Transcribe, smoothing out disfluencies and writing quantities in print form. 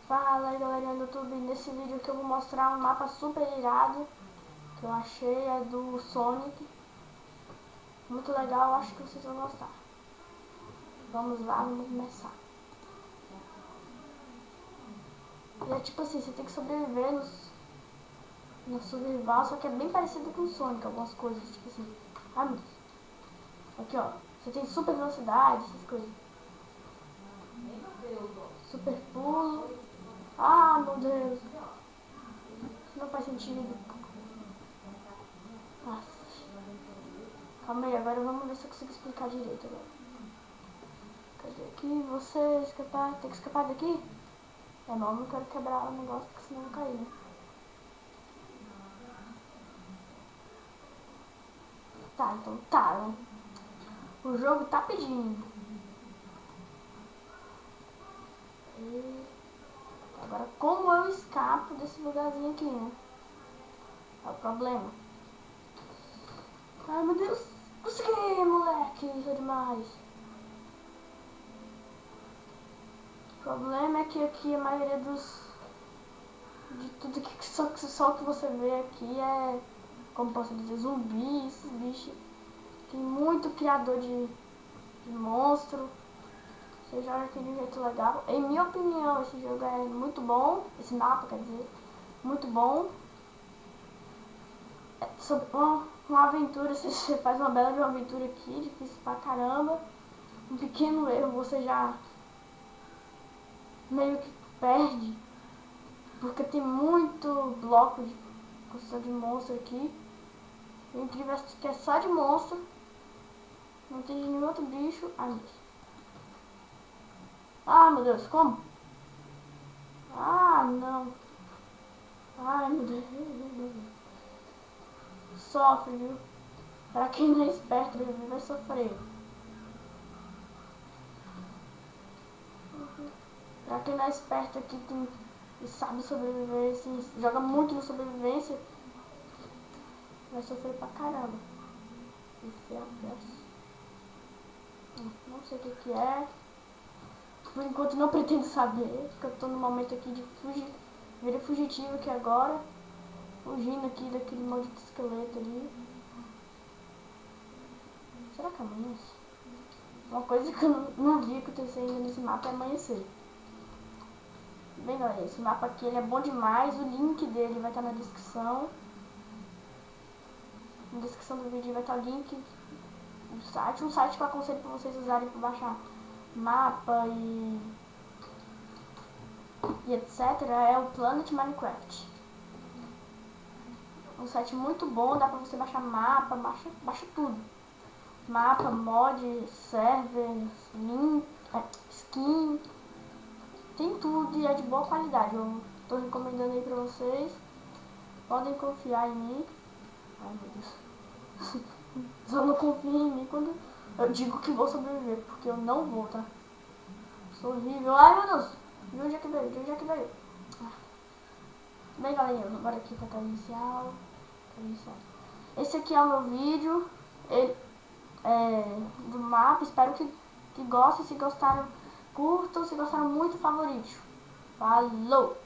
Fala aí galerinha do YouTube, nesse vídeo aqui eu vou mostrar um mapa super irado que eu achei, é do Sonic. Muito legal, acho que vocês vão gostar. Vamos lá, vamos começar. E é tipo assim, você tem que sobreviver no survival, só que é bem parecido com o Sonic, algumas coisas, tipo assim. Ah, meu Deus. Aqui ó, você tem super velocidade, essas coisas. Super pulo. Ah, meu Deus. Isso não faz sentido. Nossa. Calma aí, agora vamos ver se eu consigo explicar direito agora. Cadê aqui? Você escapar, tem que escapar daqui? É, não, eu não quero quebrar o negócio porque senão eu vou cair, né? Tá, então tá, né? O jogo tá pedindo. E agora como eu escapo desse lugarzinho aqui, né? É o problema. Ai meu Deus, consegui, moleque, isso é demais. O problema é que aqui a maioria de tudo que só que você vê aqui é, como posso dizer, zumbi, esses bichos. Tem muito criador de monstro. Você joga aqui de um jeito legal. Em minha opinião, esse jogo é muito bom. Esse mapa, quer dizer, muito bom. É sobre uma aventura, você faz uma bela de uma aventura aqui, difícil pra caramba. Um pequeno erro você já meio que perde, porque tem muito bloco de construção de monstro aqui. O incrível é que é só de monstro, não tem nenhum outro bicho. Ai meu Deus. Ah meu Deus, como? Ah não. Ai meu Deus. Sofre, viu? Pra quem não é esperto, ele vai sofrer. Pra quem não é esperto aqui e sabe sobreviver, assim, joga muito na sobrevivência, vai sofrer pra caramba. Não sei o que é. Por enquanto não pretendo saber, porque eu tô no momento aqui de fugir. Virei fugitivo aqui agora. Fugindo aqui daquele maldito esqueleto ali. Será que amanhece? Uma coisa que eu não vi acontecer ainda nesse mapa é amanhecer. Bem galera, esse mapa aqui ele é bom demais. O link dele vai estar na descrição. Na descrição do vídeo vai estar o link do site. Um site que eu aconselho para vocês usarem para baixar mapa e etc. É o Planet Minecraft. Um site muito bom, dá pra você baixar mapa, baixa tudo. Mapa, mod, server, link, skin, tem tudo e é de boa qualidade. Eu tô recomendando aí pra vocês. Podem confiar em mim. Ai meu Deus. Só não confiem em mim quando eu digo que vou sobreviver, porque eu não vou, tá? Sou horrível. Ai meu Deus. De onde é que veio? De onde é que veio? Bem galerinha, agora aqui pra tela inicial. Esse aqui é o meu vídeo do mapa. Espero que gostem. Se gostaram, curtam. Se gostaram muito, favorite. Falou!